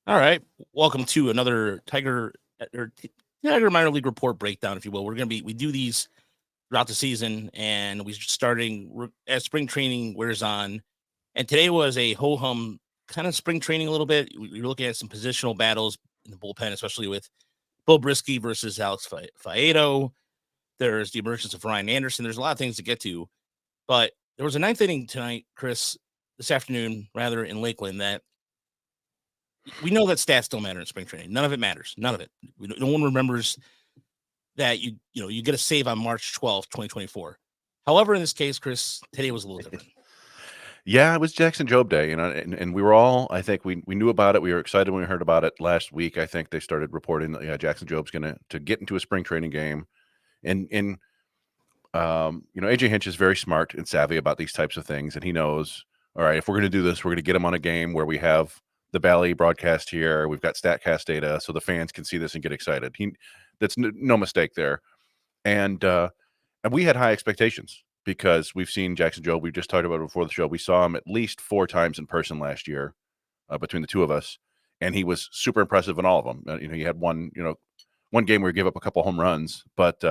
All right. Welcome to another Tiger minor league report breakdown, if you will. We do these throughout the season, and as spring training wears on. And today was a ho hum kind of spring training a little bit. We were looking at some positional battles in the bullpen, especially with Bill Brisky versus Alex Faedo. There's the emergence of Ryan Anderson. There's a lot of things to get to, but there was a ninth inning tonight, Chris, this afternoon, rather, in Lakeland, that we know that stats don't matter in spring training. None of it matters. None of it. No one remembers that you get a save on March 12th, 2024. However, in this case, Chris, today was a little different. Yeah, it was Jackson Jobe Day, and we were all, I think we knew about it. We were excited when we heard about it last week. I think they started reporting that Jackson Jobe's going to get into a spring training game, and AJ Hinch is very smart and savvy about these types of things, and he knows, all right, if we're going to do this, we're going to get him on a game where we have the Bally broadcast here, we've got Statcast data, so the fans can see this and get excited. That's no mistake there, and we had high expectations because we've seen Jackson Jobe. We just talked about it before the show. We saw him at least 4 times in person last year between the two of us, and he was super impressive in all of them. He had one game where he gave up a couple home runs, but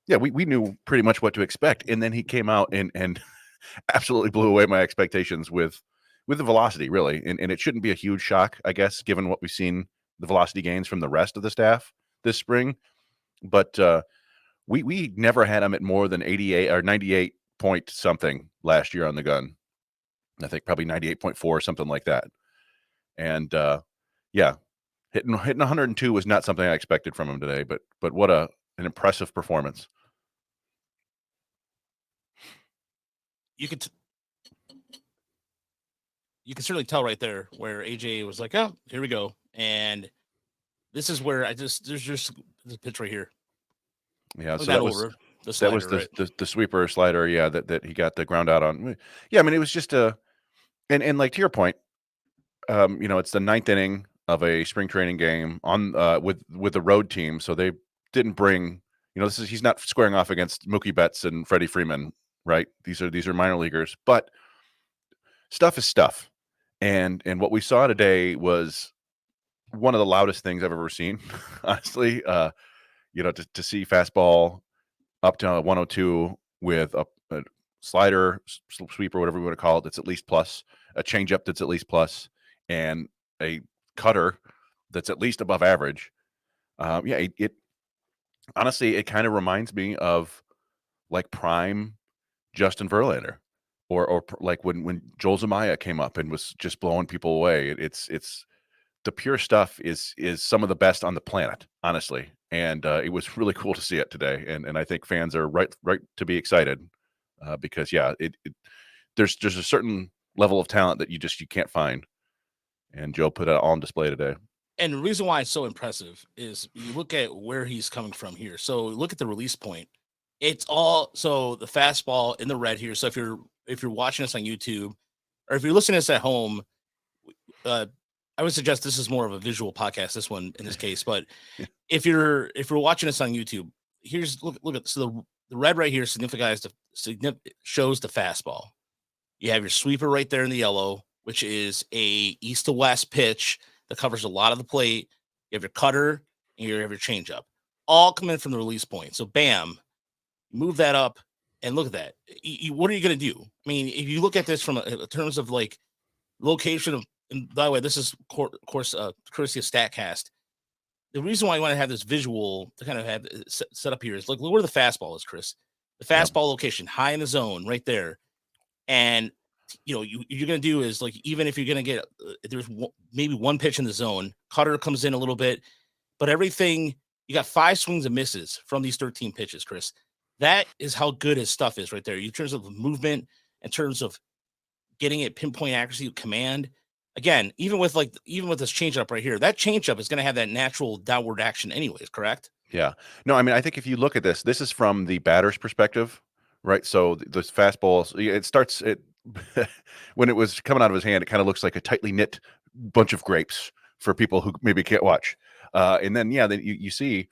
yeah, we knew pretty much what to expect. And then he came out and absolutely blew away my expectations with the velocity, really. And it shouldn't be a huge shock, I guess, given what we've seen the velocity gains from the rest of the staff this spring. But we never had him at more than 88 or 98 point something last year on the gun. I think probably 98.4, something like that. And yeah, hitting 102 was not something I expected from him today. But what an impressive performance. You could certainly tell right there where AJ was like, "Oh, here we go," and this is where there's just this pitch right here. Yeah, so that was the slider, the sweeper slider. Yeah, that he got the ground out on. Yeah, I mean it was just and like to your point, it's the ninth inning of a spring training game on with a road team, so they didn't bring. He's not squaring off against Mookie Betts and Freddie Freeman, right? These are minor leaguers, but stuff is stuff, and what we saw today was one of the loudest things I've ever seen, honestly. To see fastball up to 102 with a slider, sweeper, whatever you want to call it, that's at least plus, a changeup that's at least plus, and a cutter that's at least above average. It honestly, it kind of reminds me of like prime Justin Verlander, or like when Joel Zumaya came up and was just blowing people away. It's the pure stuff is some of the best on the planet, honestly. And it was really cool to see it today. And I think fans are right to be excited because there's a certain level of talent that you can't find. And Joe put it all on display today. And the reason why it's so impressive is you look at where he's coming from here. So look at the release point. It's all so the fastball in the red here. So if you're watching us on YouTube or if you're listening to us at home, I would suggest this is more of a visual podcast, this one in this case. But if you're watching us on YouTube, look at so the red right here shows the fastball. You have your sweeper right there in the yellow, which is a east to west pitch that covers a lot of the plate. You have your cutter and you have your changeup, all coming from the release point. So bam, move that up and look at that. What are you going to do? I mean, if you look at this from in terms of like location of, and by the way, this is of course courtesy of Statcast. The reason why I want to have this visual to kind of have set up here is look where the fastball is, Chris. The fastball location, high in the zone, right there. And you're going to do is like, even if you're going to get there's maybe one pitch in the zone, cutter comes in a little bit, but everything, you got 5 swings and misses from these 13 pitches, Chris. That is how good his stuff is right there. In terms of movement, in terms of getting it pinpoint accuracy, command. Again, even with this changeup right here, that changeup is going to have that natural downward action anyways, correct? Yeah. No, I mean, I think if you look at this is from the batter's perspective, right? So the fastballs, it starts when it was coming out of his hand, it kind of looks like a tightly knit bunch of grapes for people who maybe can't watch. And then, then you see,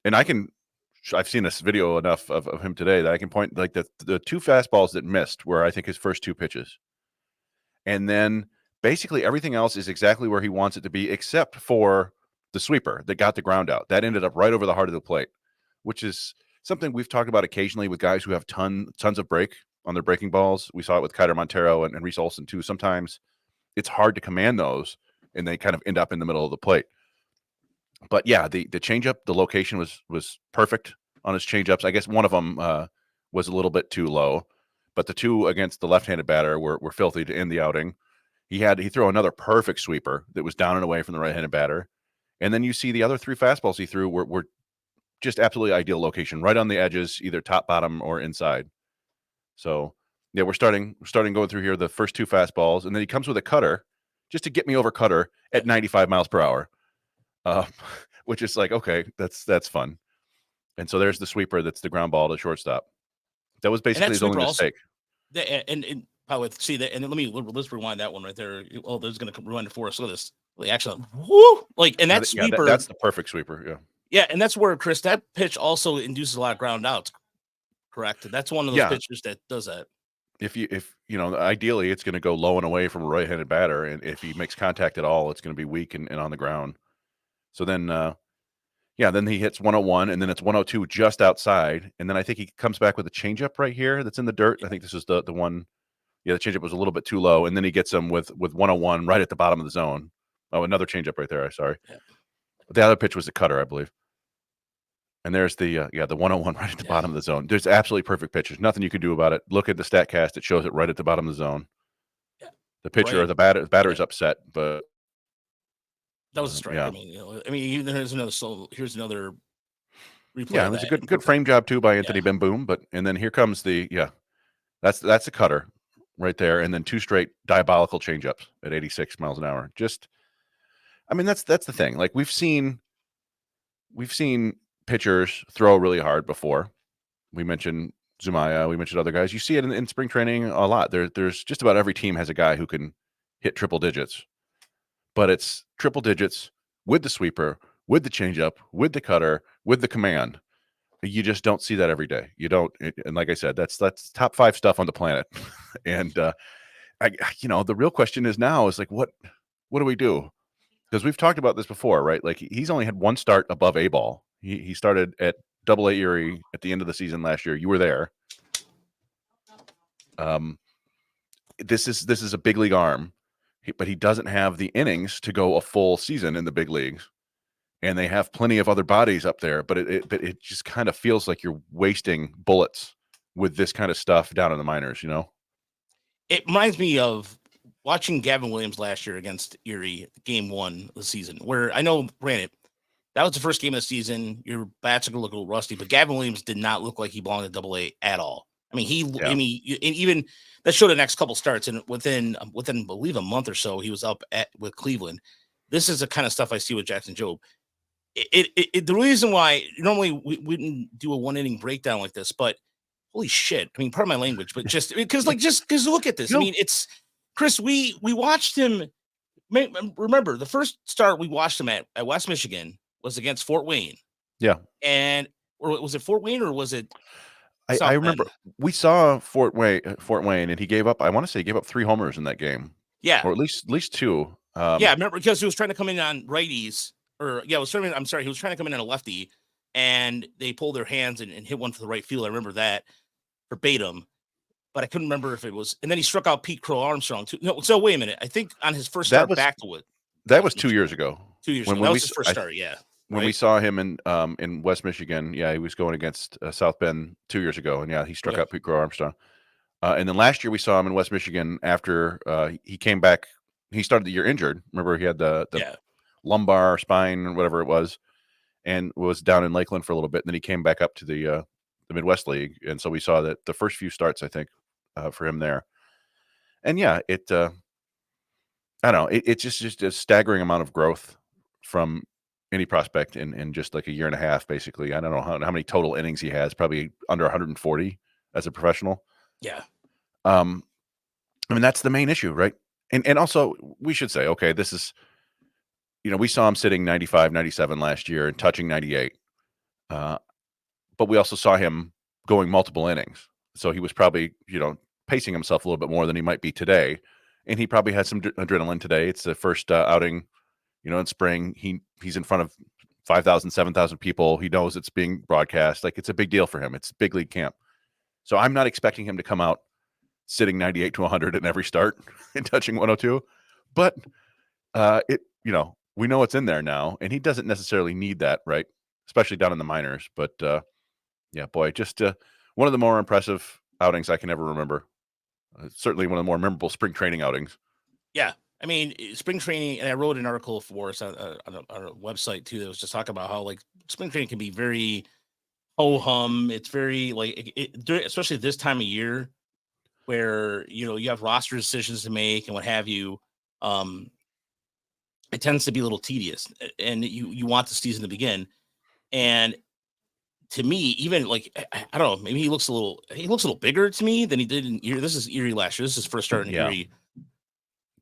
and I've seen this video enough of him today that I can point like the 2 fastballs that missed were, I think, his first 2 pitches. And then basically everything else is exactly where he wants it to be, except for the sweeper that got the ground out. That ended up right over the heart of the plate, which is something we've talked about occasionally with guys who have tons of break on their breaking balls. We saw it with Kiter Montero and Reese Olson too. Sometimes it's hard to command those, and they kind of end up in the middle of the plate. But yeah, the changeup, the location was perfect on his changeups. I guess one of them was a little bit too low, but the two against the left-handed batter were filthy to end the outing. He threw another perfect sweeper that was down and away from the right-handed batter, and then you see the other three fastballs he threw were just absolutely ideal location, right on the edges, either top, bottom, or inside. So yeah, we're starting going through here the first two fastballs, and then he comes with a cutter just to get me over cutter at 95 miles per hour. Uh, which is like, okay, that's fun. And so there's the sweeper that's the ground ball to shortstop. That was And basically that his only sweeper also, mistake. and probably see that. And let's rewind that one right there. Oh, there's going to rewind it for us. Look at this. Actually, whoo! Like, and that Yeah, sweeper, that's the perfect sweeper. Yeah. yeah, and that's where Chris, that pitch also induces a lot of ground outs. Correct. That's one of those Yeah. pitchers that does that. If you know, ideally it's going to go low and away from a right-handed batter, and if he makes contact at all, it's going to be weak and on the ground. So then, yeah, then he hits 101, and then it's 102 just outside, and then I think he comes back with a changeup right here that's in the dirt. I think this is the one. Yeah, the changeup was a little bit too low, and then he gets him with 101 right at the bottom of the zone. Oh, another changeup right there. Sorry, Yeah. the other pitch was a cutter, I believe. And there's the 101 right at the bottom of the zone. There's absolutely perfect pitches. Nothing you can do about it. Look at the stat cast; it shows it right at the bottom of the zone. Yeah. The pitcher Right. or the batter is Yeah. upset, but That was a strike. yeah, Here's another replay yeah, it of was a that. good frame job too by Yeah. Anthony Ben Boom. But and then here comes that's a cutter right there, and then two straight diabolical changeups at 86 miles an hour. Just, I mean, that's the thing. Like we've seen pitchers throw really hard before. We mentioned Zumaya, we mentioned other guys. You see it in spring training a lot. There's just about every team has a guy who can hit triple digits, but it's triple digits with the sweeper, with the changeup, with the cutter, with the command. You just don't see that every day. You don't, and like I said, that's top 5 stuff on the planet. And the real question is now is like, what do we do? Because we've talked about this before, right? Like he's only had one start above A ball. He started at Double A Erie at the end of the season last year. You were there. This is a big league arm, but he doesn't have the innings to go a full season in the big leagues. And they have plenty of other bodies up there, but it just kind of feels like you're wasting bullets with this kind of stuff down in the minors, you know? It reminds me of watching Gavin Williams last year against Erie, game 1 of the season, where I know, granted, that was the first game of the season. Your bats are going to look a little rusty, but Gavin Williams did not look like he belonged in Double A at all. I mean, and even that showed the next couple starts, and within I believe a month or so, he was up with Cleveland. This is the kind of stuff I see with Jackson Jobe. The reason why normally we wouldn't do a 1 inning breakdown like this, but holy shit! I mean, pardon my language, but just because look at this. I mean, it's Chris. We watched him. Remember the first start we watched him at West Michigan was against Fort Wayne. Yeah. And or was it Fort Wayne or was it I remember we saw Fort Wayne, and he gave up. I want to say he gave up 3 homers in that game. Yeah, or at least 2. Yeah, I remember because he was trying to come in on righties, he was trying to come in on a lefty, and they pulled their hands and hit one for the right field. I remember that verbatim, but I couldn't remember if it was. And then he struck out Pete Crow Armstrong too. No, so wait a minute. I think on his first start back to Wood. That was 2 years ago. 2 years ago. That was his first start. Yeah. When we saw him in West Michigan, he was going against South Bend 2 years ago, and he struck out Pete Crow Armstrong. And then last year we saw him in West Michigan after he came back. He started the year injured. Remember, he had the lumbar spine or whatever it was, and was down in Lakeland for a little bit. And then he came back up to the Midwest League, and so we saw that the first few starts, I think, for him there. And I don't know, it's just a staggering amount of growth from any prospect in just like a year and a half, basically. I don't know how many total innings he has, probably under 140 as a professional. Yeah. I mean, that's the main issue, right? And also we should say, okay, this is, we saw him sitting 95, 97 last year and touching 98. But we also saw him going multiple innings. So he was probably, pacing himself a little bit more than he might be today. and he probably had some adrenaline today. It's the first outing, in spring. He's in front of 5,000, 7,000 people. He knows it's being broadcast. Like, it's a big deal for him. It's big league camp. So I'm not expecting him to come out sitting 98 to 100 in every start and touching 102. But we know it's in there now, and he doesn't necessarily need that, right? Especially down in the minors. But yeah, boy, just one of the more impressive outings I can ever remember. Certainly one of the more memorable spring training outings. Yeah. I mean, spring training, and I wrote an article for us on a website too that was just talking about how like spring training can be very ho hum. It's very like, especially this time of year where you have roster decisions to make and what have you. Um, it tends to be a little tedious, and you want the season to begin. And to me, even like I don't know, maybe he looks a little bigger to me than he did in Erie. This is Erie last year. This is his first start in Yeah, Erie,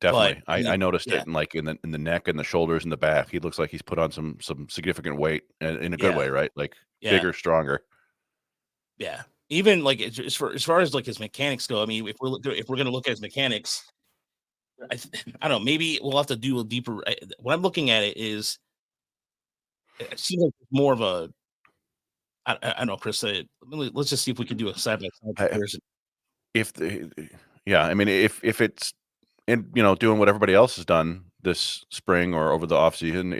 but definitely. I I mean, noticed yeah, it in the neck and the shoulders and the back. He looks like he's put on some significant weight in a good yeah, way, right? Like yeah, bigger, stronger. yeah. Even like as far as like his mechanics go, I mean, if we're gonna look at his mechanics, I don't know. Maybe we'll have to do a deeper. What I'm looking at it seems like more of a. I don't know, Chris. Let's just see if we can do a side by side I, comparison. if the Yeah, I mean, if it's doing what everybody else has done this spring or over the off season,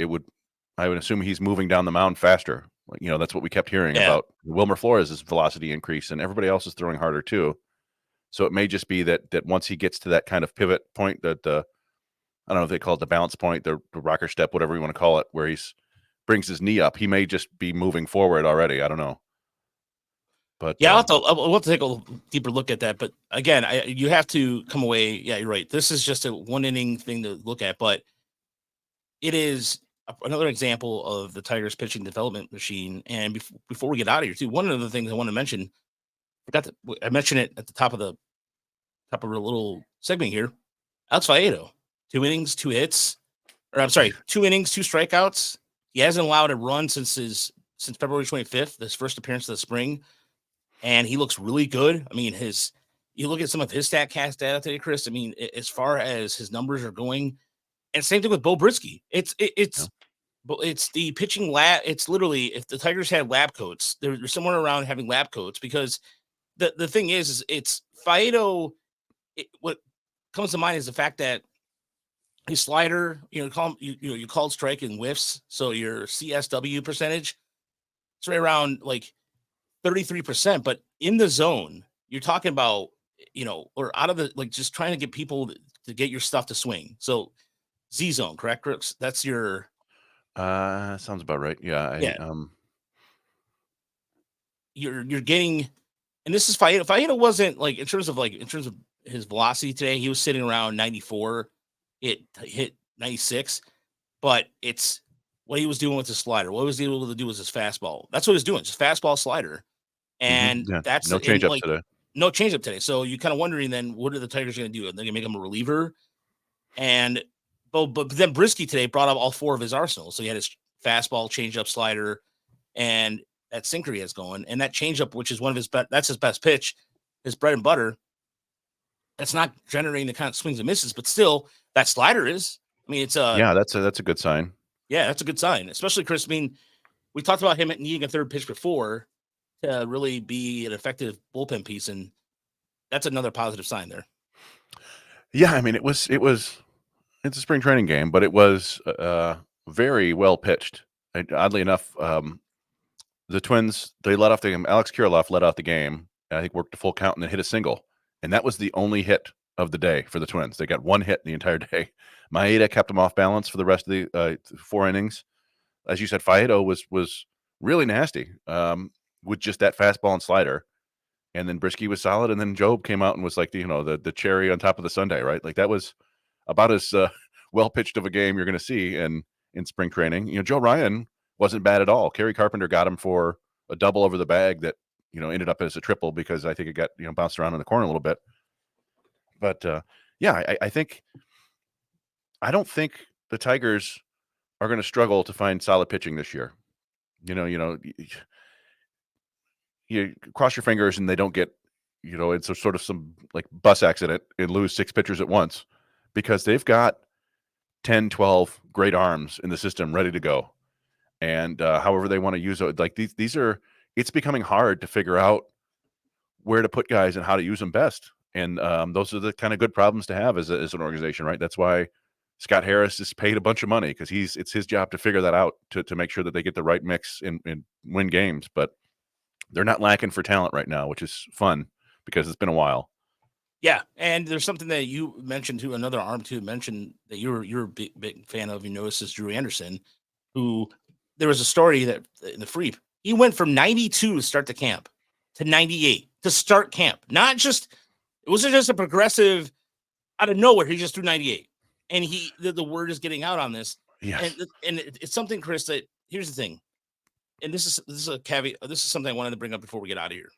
I would assume he's moving down the mound faster. Like, that's what we kept hearing Yeah, about Wilmer Flores' velocity increase, and everybody else is throwing harder too. So it may just be that once he gets to that kind of pivot point, that I don't know if they call it the balance point, the rocker step, whatever you want to call it, where he's brings his knee up, he may just be moving forward already. I don't know, but yeah. I'll have to take a deeper look at that. But again, you have to come away. Yeah, you're right. This is just a one inning thing to look at, but it is another example of the Tigers pitching development machine. And before we get out of here, too, one of the things I want to mention, I mentioned it at the top of a little segment here. Alex Faedo, 2 innings, 2 hits, or I'm sorry, 2 innings, 2 strikeouts. He hasn't allowed a run since February 25th, his first appearance of the spring, and he looks really good. I mean, you look at some of his Statcast data today, Chris. I mean, as far as his numbers are going, and same thing with Bo Brisky. yeah. It's the pitching lab. It's literally if the Tigers had lab coats, they're somewhere around having lab coats because the thing is it's Faedo. What comes to mind is the fact that his slider, you called strike and whiffs, so your CSW percentage it's right around like 33%. But in the zone, you're talking about or out of the like just trying to get people to get your stuff to swing. So Z zone, correct, Crooks? That's your Sounds about right. Yeah, yeah. You're getting, and this is Faedo. Faedo wasn't like in terms of his velocity today, he was sitting around 94. It hit 96, but it's what he was doing with his slider. What was he able to do with his fastball? That's what he was doing, just fastball slider. And Yeah. that's No in changeups like today. no changeup today. So you kind of wondering then what are the Tigers going to do? Are they going to make him a reliever? And but then Brisky today brought up all four of his arsenal. So he had his fastball, changeup, slider, and that sinker he has going, and that changeup, which is one of his best, that's his best pitch, his bread and butter. That's not generating the kind of swings and misses, but still, that slider is. I mean, Yeah, that's a good sign. yeah, that's a good sign, especially Chris. I mean, we talked about him needing a third pitch before to really be an effective bullpen piece, and that's another positive sign there. Yeah, I mean, it's a spring training game, but it was very well pitched. Oddly enough, the Twins, they let off the game. Alex Kirilloff let out the game, and I think worked a full count and then hit a single. And that was the only hit of the day for the Twins. They got one hit the entire day. Maeda kept them off balance for the rest of the 4 innings. As you said, Faedo was really nasty with just that fastball and slider. And then Brisky was solid, and then Jobe came out and was like the cherry on top of the sundae, right? Like that was about as well pitched of a game you're going to see in spring training. Joe Ryan wasn't bad at all. Kerry Carpenter got him for a double over the bag that ended up as a triple because I think it got bounced around in the corner a little bit. But yeah, I don't think the Tigers are going to struggle to find solid pitching this year. You cross your fingers and they don't get it's a sort of some like bus accident and lose 6 pitchers at once. because they've got 10, 12 great arms in the system ready to go. And however they want to use it, like these are, it's becoming hard to figure out where to put guys and how to use them best. And those are the kind of good problems to have as an organization, right? That's why Scott Harris is paid a bunch of money, because it's his job to figure that out, to make sure that they get the right mix and win games. But they're not lacking for talent right now, which is fun because it's been a while. Yeah, and there's something that you mentioned too, another arm too mentioned that you're a big fan of. You notice is Drew Anderson, who there was a story that in the free he went from 92 to start the camp to 98 to start camp. Not just it wasn't just a progressive out of nowhere. He just threw 98, and the word is getting out on this. Yes. And it's something, Chris. That here's the thing, and this is a caveat. This is something I wanted to bring up before we get out of here.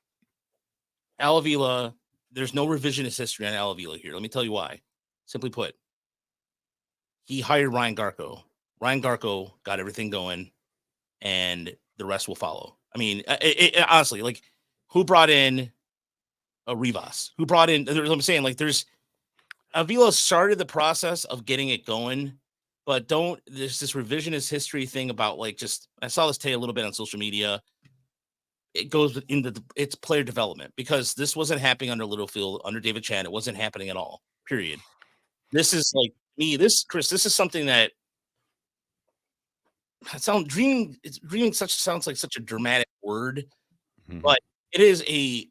Al Avila, there's no revisionist history on Al Avila here. Let me tell you why. Simply put, he hired Ryan Garco. Ryan Garco got everything going, and the rest will follow. I mean, honestly, like, who brought in a Rivas? Who brought in? I'm saying, like, there's Avila started the process of getting it going, but there's this revisionist history thing about, like, just I saw this today a little bit on social media. It goes into it's player development, because this wasn't happening under Littlefield, under David Chan. It wasn't happening at all. Period. This is like me. Chris. This is something that dreaming. It's dreaming. Sounds like such a dramatic word, but it is a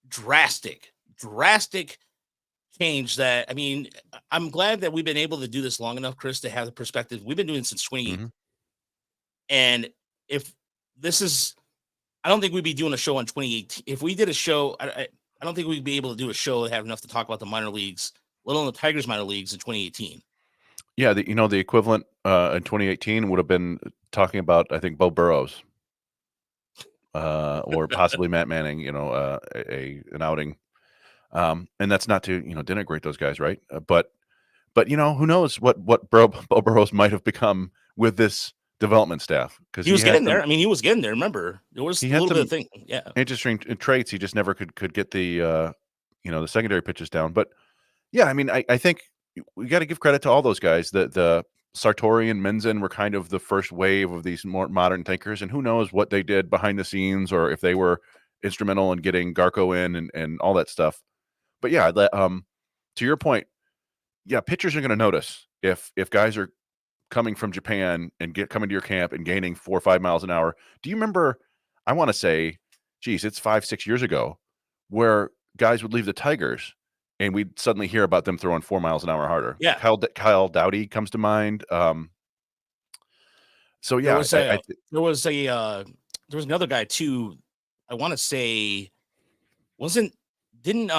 drastic change. That I mean, I'm glad that we've been able to do this long enough, Chris, to have the perspective. We've been doing it since 2018, and if this is I don't think we'd be doing a show on 2018. If we did a show, I don't think we'd be able to do a show that have enough to talk about the minor leagues, let alone the Tigers minor leagues in 2018. Yeah, the equivalent in 2018 would have been talking about, I think, Bo Burrows, or possibly Matt Manning. An outing, and that's not to denigrate those guys, right? But who knows what Bo Burrows might have become with this development staff, because he was getting there. I mean, he was getting there. Remember, there was a little bit of thing. Yeah, interesting traits. He just never could get the secondary pitches down. But yeah, I mean, I think we got to give credit to all those guys. The Sartori and Menzin were kind of the first wave of these more modern thinkers, and who knows what they did behind the scenes, or if they were instrumental in getting Garco in and all that stuff. But yeah, to your point, yeah, pitchers are going to notice if guys are coming from Japan and coming to your camp and gaining 4 or 5 miles an hour. Do you remember? I want to say, geez, it's 5-6 years ago, where guys would leave the Tigers and we'd suddenly hear about them throwing 4 miles an hour harder. Yeah, Kyle Dowdy comes to mind. So yeah, there was another guy too. I want to say didn't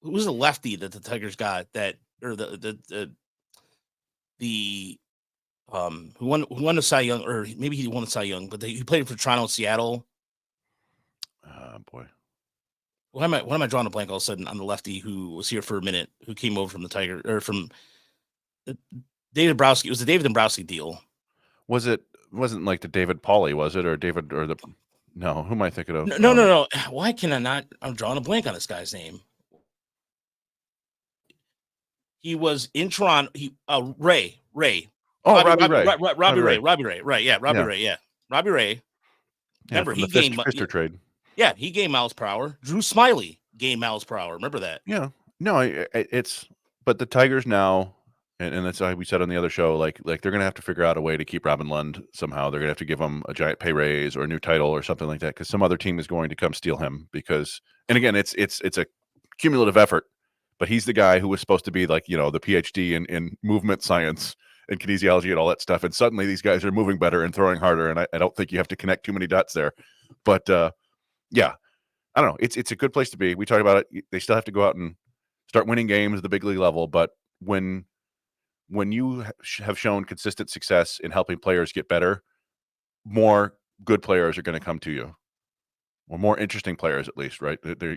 who was the lefty that the Tigers got, that, or the who won the Cy Young, or maybe he won the Cy Young, but he played for Toronto and Seattle. Boy. Why am I drawing a blank all of a sudden on the lefty who was here for a minute, who came over from the Tiger, or from David Dombrowski? It was the David Dombrowski deal. Wasn't like the David Pauly, was it? Or David, or no, who am I thinking of? No. Why can I not? I'm drawing a blank on this guy's name. He was in Toronto. Ray. Oh, Robbie Ray. Robbie Ray. Right. Yeah. Robbie Ray. Yeah. Robbie Ray. Remember, he gained Fister trade. Yeah. He gained miles per hour. Drew Smiley gained miles per hour. Remember that? Yeah. No, but the Tigers now, and that's why we said on the other show, like they're going to have to figure out a way to keep Robin Lund somehow. They're going to have to give him a giant pay raise or a new title or something like that, because some other team is going to come steal him. Because, and again, it's a cumulative effort, but he's the guy who was supposed to be like, the PhD in movement science and kinesiology and all that stuff. And suddenly these guys are moving better and throwing harder. And I don't think you have to connect too many dots there. But yeah, I don't know. It's a good place to be. We talked about it. They still have to go out and start winning games at the big league level. But when you have shown consistent success in helping players get better, more good players are going to come to you, or more interesting players, at least, right? They're,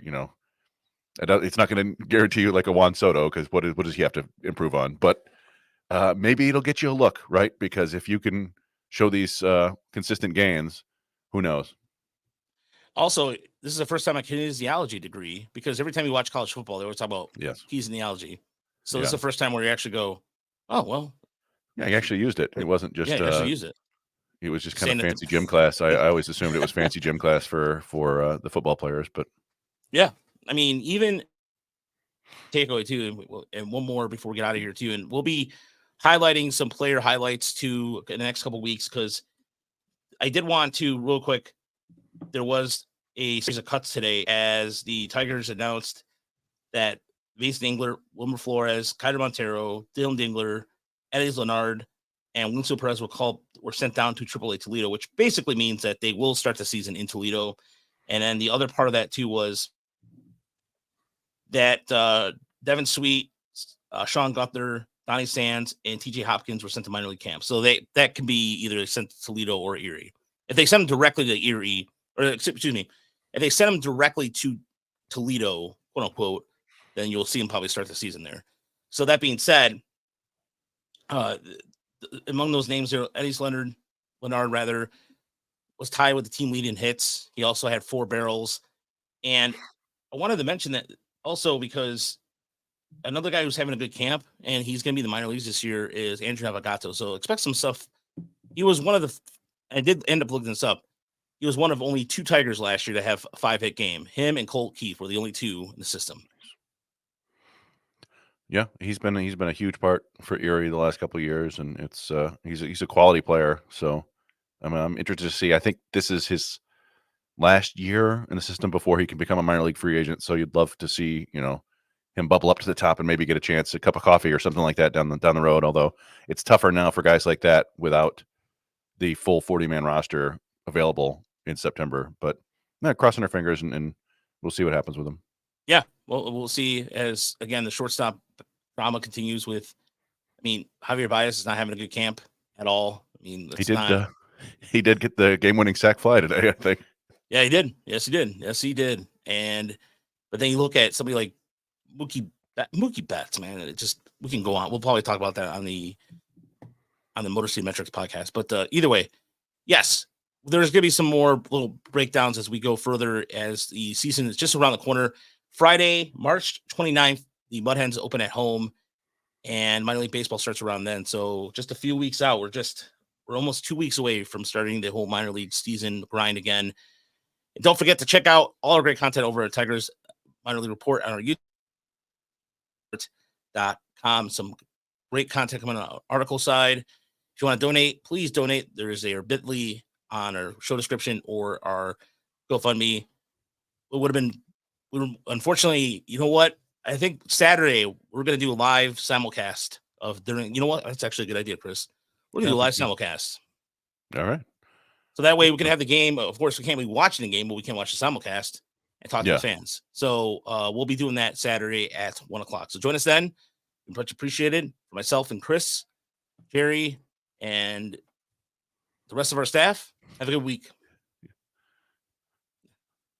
it's not going to guarantee you like a Juan Soto, because what does he have to improve on? But maybe it'll get you a look, right? Because if you can show these consistent gains, who knows? Also, this is the first time I kinesiology degree, because every time you watch college football, they always talk about yes, kinesiology. So this is the first time where you actually go, oh, well. Yeah, he actually used it. It wasn't just, yeah, you actually use it. it was just kind Saying of that fancy gym class. I always assumed it was fancy gym class for the football players, but yeah. I mean, even takeaway too, and one more before we get out of here too, and we'll be highlighting some player highlights too in the next couple of weeks, because I did want to real quick. There was a series of cuts today as the Tigers announced that Mason Dingler, Wilmer Flores, Kyler Montero, Dylan Dingler, Eddie Leonard, and Winslow Perez were sent down to AAA Toledo, which basically means that they will start the season in Toledo. And then the other part of that too was that Devin Sweet, Sean Gunther, Donnie Sands, and TJ Hopkins were sent to minor league camp. So that can be either sent to Toledo or Erie. If they send them directly to Erie, or excuse me, if they send them directly to Toledo, quote unquote, then you'll see them probably start the season there. So that being said, among those names there, Eddie Leonard rather, was tied with the team lead in hits. He also had 4 barrels. And I wanted to mention that also because another guy who's having a good camp, and he's going to be in the minor leagues this year, is Andrew Navagato. So expect some stuff. He was one of the, I did end up looking this up. He was one of only 2 Tigers last year to have a 5-hit game. Him and Colt Keith were the only 2 in the system. Yeah, he's been a huge part for Erie the last couple of years, and it's he's a quality player. So I'm interested to see. I think this is his last year in the system before he can become a minor league free agent. So you'd love to see, him bubble up to the top and maybe get a chance, a cup of coffee or something like that down the road. Although it's tougher now for guys like that without the full 40-man roster available in September. But crossing our fingers and we'll see what happens with him. Yeah, well, we'll see as, again, the shortstop drama continues with, Javier Baez is not having a good camp at all. He did get the game-winning sac fly today, I think. Yeah, he did. Yes, he did. But then you look at somebody like Mookie Betts, man. We can go on. We'll probably talk about that on the Motor City Metrics podcast. But either way, yes, there's going to be some more little breakdowns as we go further, as the season is just around the corner. Friday, March 29th, the Mud Hens open at home, and minor league baseball starts around then. So just a few weeks out. We're almost 2 weeks away from starting the whole minor league season grind again. And don't forget to check out all our great content over at Tigers Minor League Report on our YouTube.com. Some great content coming on our article side. If you want to donate, please donate. There is a bit.ly on our show description or our GoFundMe. Unfortunately, you know what? I think Saturday we're going to do a live simulcast you know what? That's actually a good idea, Chris. We're going to do a live simulcast. All right. So that way we can have the game. Of course, we can't be watching the game, but we can watch the simulcast and talk to the fans. So we'll be doing that Saturday at 1:00. So join us then. Much appreciated. For myself and Chris, Jerry, and the rest of our staff, have a good week.